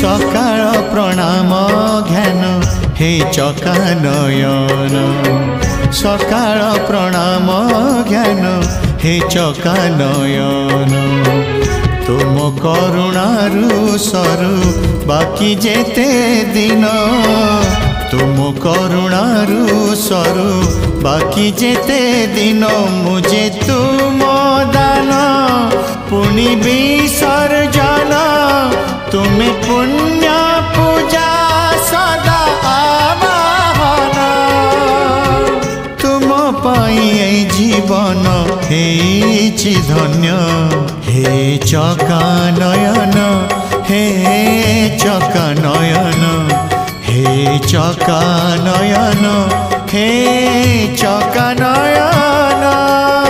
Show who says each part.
Speaker 1: सकाळ प्रणाम ज्ञान हे चका नयन सकाळ प्रणाम ज्ञान हे चका नयन तुम करुणारु सरु बाकी जेते दिन तुम करुणारु सरु बाकी जेते दिन मुझे तुम दान पुनि विसर्जन तुम्हें पुण्य पूजा सदा आवाहन तुम पाई जीवन हेछि धन्य हे चका नयन हे चका नयन हे चका नयन हे चका नयन।